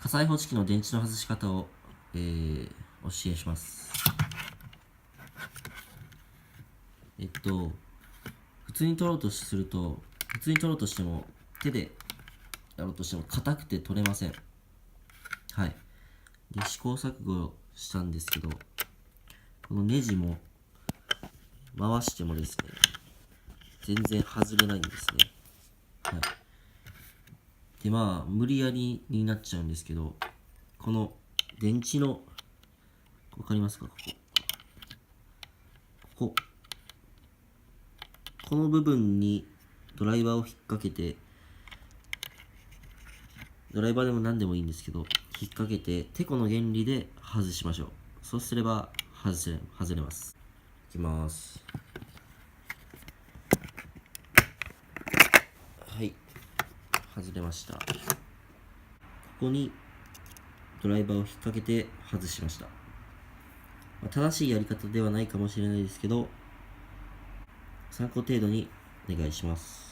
火災報知器の電池の外し方を、お教えします。普通に取ろうとしても、手でやろうとしても硬くて取れません。はい。で、試行錯誤したんですけど、このネジも回してもですね、全然外れないんですね。はい。で、無理やりになっちゃうんですけど、この電池の、わかりますか？この部分にドライバーを引っ掛けて、ドライバーでも何でもいいんですけど、引っ掛けて、てこの原理で外しましょう。そうすれば外れます。いきます。はい。外れました。ここにドライバーを引っ掛けて外しました。正しいやり方ではないかもしれないですけど、参考程度にお願いします。